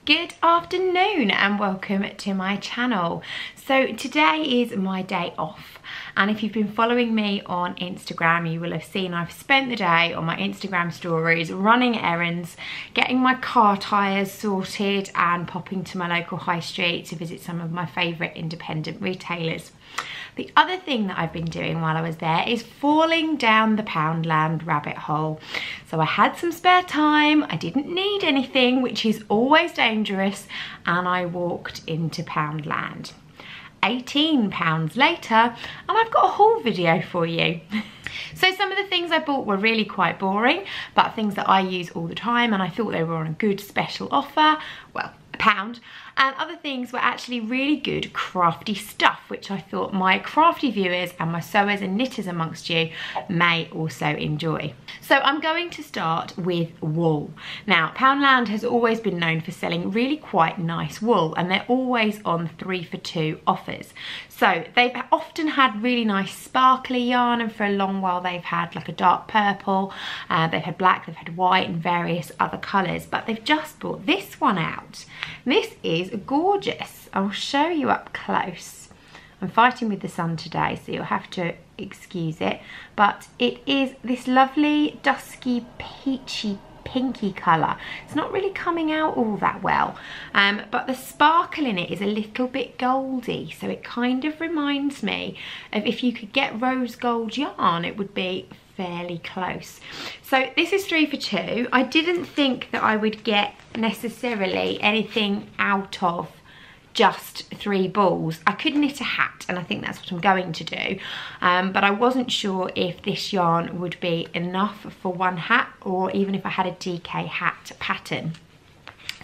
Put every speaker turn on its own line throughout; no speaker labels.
Good afternoon and welcome to my channel. So today is my day off, and if you've been following me on Instagram you will have seen I've spent the day on my Instagram stories running errands, getting my car tyres sorted and popping to my local high street to visit some of my favourite independent retailers. The other thing that I've been doing while I was there is falling down the Poundland rabbit hole. So I had some spare time, I didn't need anything, which is always dangerous, and I walked into Poundland. £18 later, and I've got a haul video for you. So some of the things I bought were really quite boring, but things that I use all the time, and I thought they were on a good special offer, well, £1. And other things were actually really good crafty stuff, which I thought my crafty viewers and my sewers and knitters amongst you may also enjoy. So I'm going to start with wool. Now, Poundland has always been known for selling really quite nice wool, and they're always on 3 for 2 offers. So they've often had really nice sparkly yarn, and for a long while they've had like a dark purple, they've had black, they've had white and various other colours, but they've just brought this one out. This is gorgeous. I'll show you up close. I'm fighting with the sun today, so you'll have to excuse it, but it is this lovely dusky peachy pinky colour. It's not really coming out all that well, but the sparkle in it is a little bit goldy, so it kind of reminds me of if you could get rose gold yarn, it would be fairly close. So this is 3 for 2. I didn't think that I would get necessarily anything out of just 3 balls. I could knit a hat, and I think that's what I'm going to do, but I wasn't sure if this yarn would be enough for one hat, or even if I had a DK hat pattern.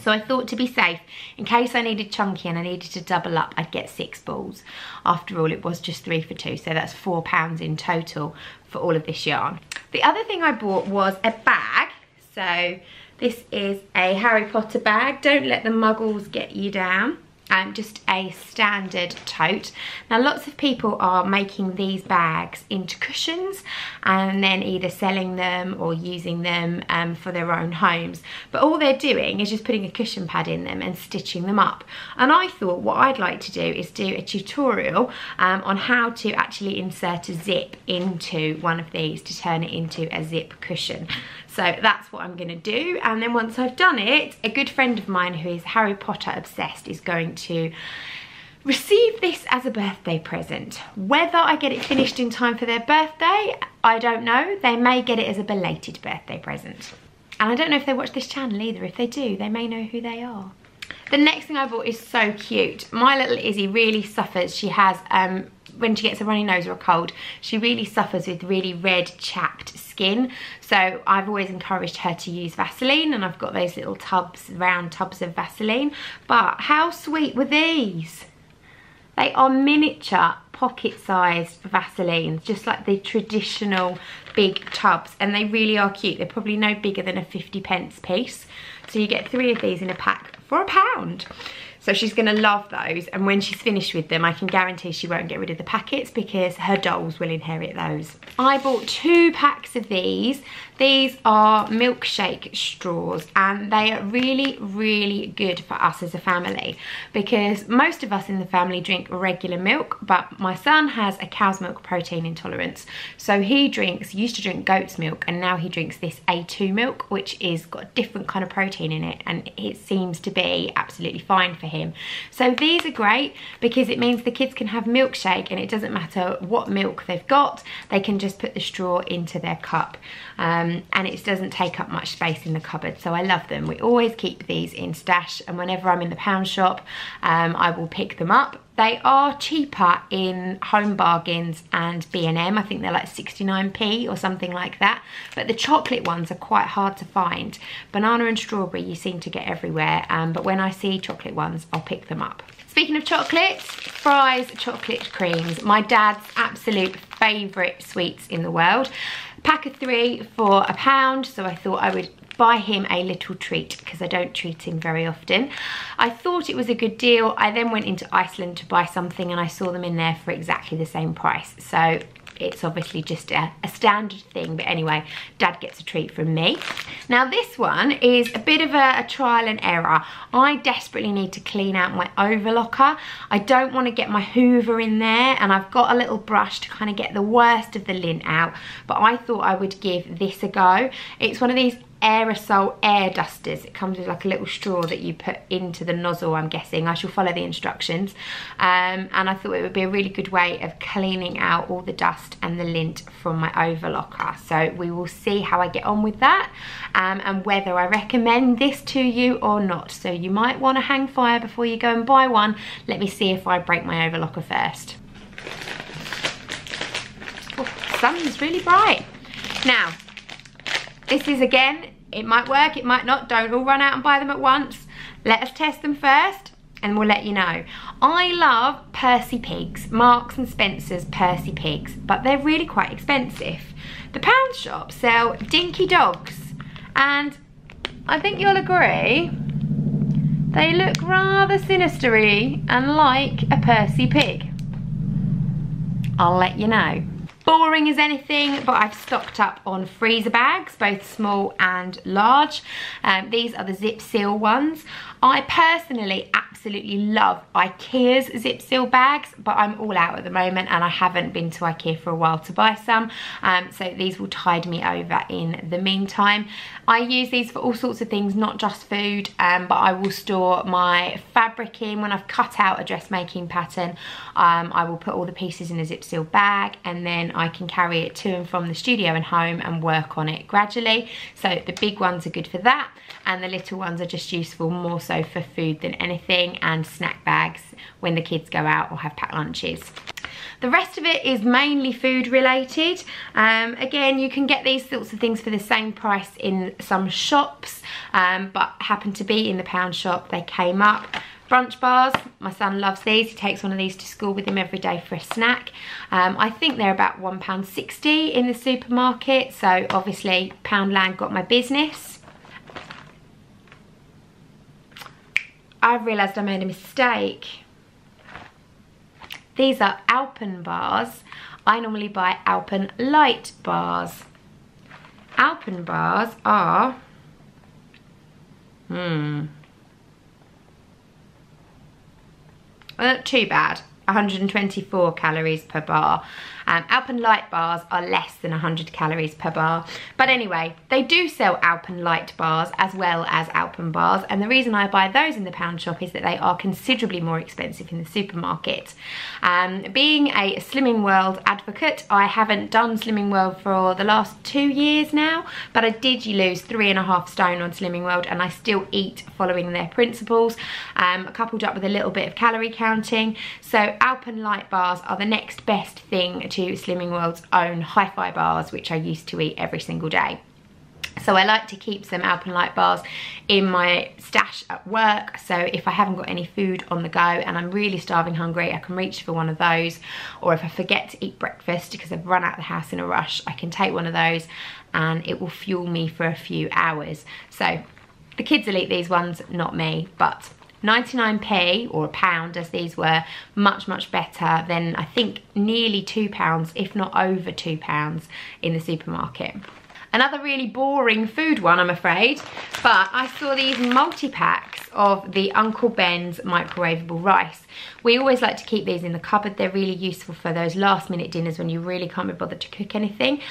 So I thought, to be safe, in case I needed chunky and I needed to double up, I'd get 6 balls. After all, it was just 3 for 2, so that's £4 in total for all of this yarn. The other thing I bought was a bag. So this is a Harry Potter bag. Don't let the muggles get you down. Just a standard tote. Now, lots of people are making these bags into cushions and then either selling them or using them for their own homes, but all they're doing is just putting a cushion pad in them and stitching them up. And I thought what I'd like to do is do a tutorial on how to actually insert a zip into one of these to turn it into a zip cushion. So that's what I'm going to do, and then once I've done it, a good friend of mine who is Harry Potter obsessed is going to receive this as a birthday present. Whether I get it finished in time for their birthday, I don't know. They may get it as a belated birthday present. And I don't know if they watch this channel either. If they do, they may know who they are. The next thing I bought is so cute. My little Izzy really suffers. She has, when she gets a runny nose or a cold, she really suffers with really red chapped skin. So I've always encouraged her to use Vaseline, and I've got those little tubs, round tubs of Vaseline. But how sweet were these? They are miniature pocket-sized Vaselines, just like the traditional big tubs, and they really are cute. They're probably no bigger than a 50p piece. So you get 3 of these in a pack for £1. So she's going to love those, and when she's finished with them I can guarantee she won't get rid of the packets because her dolls will inherit those. I bought 2 packs of these. These are Milkshake Straws, and they are really, really good for us as a family because most of us in the family drink regular milk, but my son has a cow's milk protein intolerance. So he used to drink goat's milk, and now he drinks this A2 milk, which is got a different kind of protein in it, and it seems to be absolutely fine for him. So these are great because it means the kids can have milkshake, and it doesn't matter what milk they've got, they can just put the straw into their cup. And it doesn't take up much space in the cupboard, so I love them. We always keep these in stash, and whenever I'm in the pound shop I will pick them up. They are cheaper in Home Bargains and B&M. I think they're like 69p or something like that, but the chocolate ones are quite hard to find. Banana and strawberry you seem to get everywhere, but when I see chocolate ones I'll pick them up. Speaking of chocolates, Fry's chocolate creams, my dad's absolute favourite sweets in the world. Pack of 3 for £1, so I thought I would buy him a little treat because I don't treat him very often. I thought it was a good deal. I then went into Iceland to buy something and I saw them in there for exactly the same price. So it's obviously just a standard thing, but anyway, Dad gets a treat from me. Now this one is a bit of a trial and error. I desperately need to clean out my overlocker. I don't want to get my hoover in there, and I've got a little brush to kind of get the worst of the lint out, but I thought I would give this a go. It's one of these Aerosol Air Dusters. It comes with like a little straw that you put into the nozzle, I'm guessing. I shall follow the instructions. And I thought it would be a really good way of cleaning out all the dust and the lint from my overlocker. So we will see how I get on with that, and whether I recommend this to you or not. So you might want to hang fire before you go and buy one. Let me see if I break my overlocker first. Oh, the sun's really bright. Now, this is, again, it might work, it might not. Don't all run out and buy them at once. Let us test them first and we'll let you know. I love Percy Pigs, Marks and Spencer's Percy Pigs, but they're really quite expensive. The pound shop sell Dinky Dogs, and I think you'll agree, they look rather sinister-y and like a Percy Pig. I'll let you know. Boring as anything, but I've stocked up on freezer bags, both small and large. These are the zip seal ones. I personally absolutely love IKEA's zip seal bags, but I'm all out at the moment and I haven't been to IKEA for a while to buy some. So these will tide me over in the meantime. I use these for all sorts of things, not just food, but I will store my fabric in. When I've cut out a dressmaking pattern, I will put all the pieces in a zip seal bag, and then I can carry it to and from the studio and home and work on it gradually. So the big ones are good for that, and the little ones are just useful more so for food than anything, and snack bags when the kids go out or have packed lunches. The rest of it is mainly food related. Again, you can get these sorts of things for the same price in some shops, but happen to be in the pound shop. They came up. Brunch Bars, my son loves these. He takes one of these to school with him every day for a snack. I think they're about £1.60 in the supermarket, so obviously Poundland got my business. I've realised I made a mistake. These are Alpen bars. I normally buy Alpen Light bars. Alpen bars are... Well, not too bad. 124 calories per bar. Alpen Light bars are less than 100 calories per bar. But anyway, they do sell Alpen Light bars as well as Alpen bars, and the reason I buy those in the pound shop is that they are considerably more expensive in the supermarket. Being a Slimming World advocate, I haven't done Slimming World for the last 2 years now, but I did lose 3.5 stone on Slimming World, and I still eat following their principles, coupled up with a little bit of calorie counting. So Alpen Light bars are the next best thing to Slimming World's own hi-fi bars, which I used to eat every single day. So I like to keep some Alpen Light bars in my stash at work, so if I haven't got any food on the go and I'm really starving hungry, I can reach for one of those, or if I forget to eat breakfast because I've run out of the house in a rush, I can take one of those and it will fuel me for a few hours. So the kids will eat these ones, not me, but 99p or £1 as these were, much better than I think nearly £2, if not over £2 in the supermarket. Another really boring food one, I'm afraid, but I saw these multi-packs of the Uncle Ben's microwavable rice. We always like to keep these in the cupboard. They're really useful for those last minute dinners when you really can't be bothered to cook anything.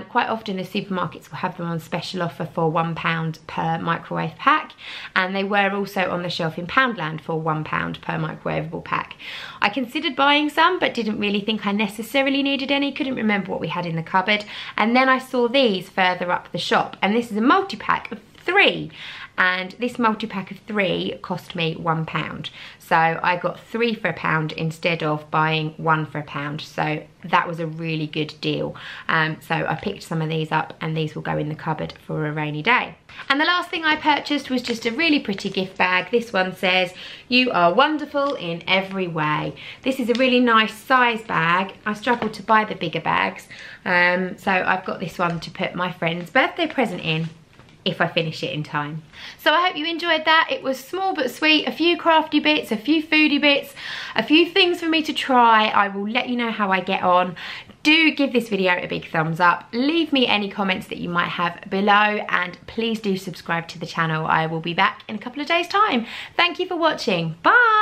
Quite often the supermarkets will have them on special offer for £1 per microwave pack, and they were also on the shelf in Poundland for £1 per microwavable pack. I considered buying some but didn't really think I necessarily needed any, couldn't remember what we had in the cupboard, and then I saw these further up the shop, and this is a multi-pack of 3. And this multi-pack of 3 cost me £1. So I got 3 for £1 instead of buying 1 for £1. So that was a really good deal. So I picked some of these up, and these will go in the cupboard for a rainy day. And the last thing I purchased was just a really pretty gift bag. This one says, "You are wonderful in every way." This is a really nice size bag. I struggled to buy the bigger bags. So I've got this one to put my friend's birthday present in. if I finish it in time. So I hope you enjoyed that. It was small but sweet, a few crafty bits, a few foodie bits, a few things for me to try. I will let you know how I get on. Do give this video a big thumbs up. Leave me any comments that you might have below, and please do subscribe to the channel. I will be back in a couple of days' time. Thank you for watching. Bye.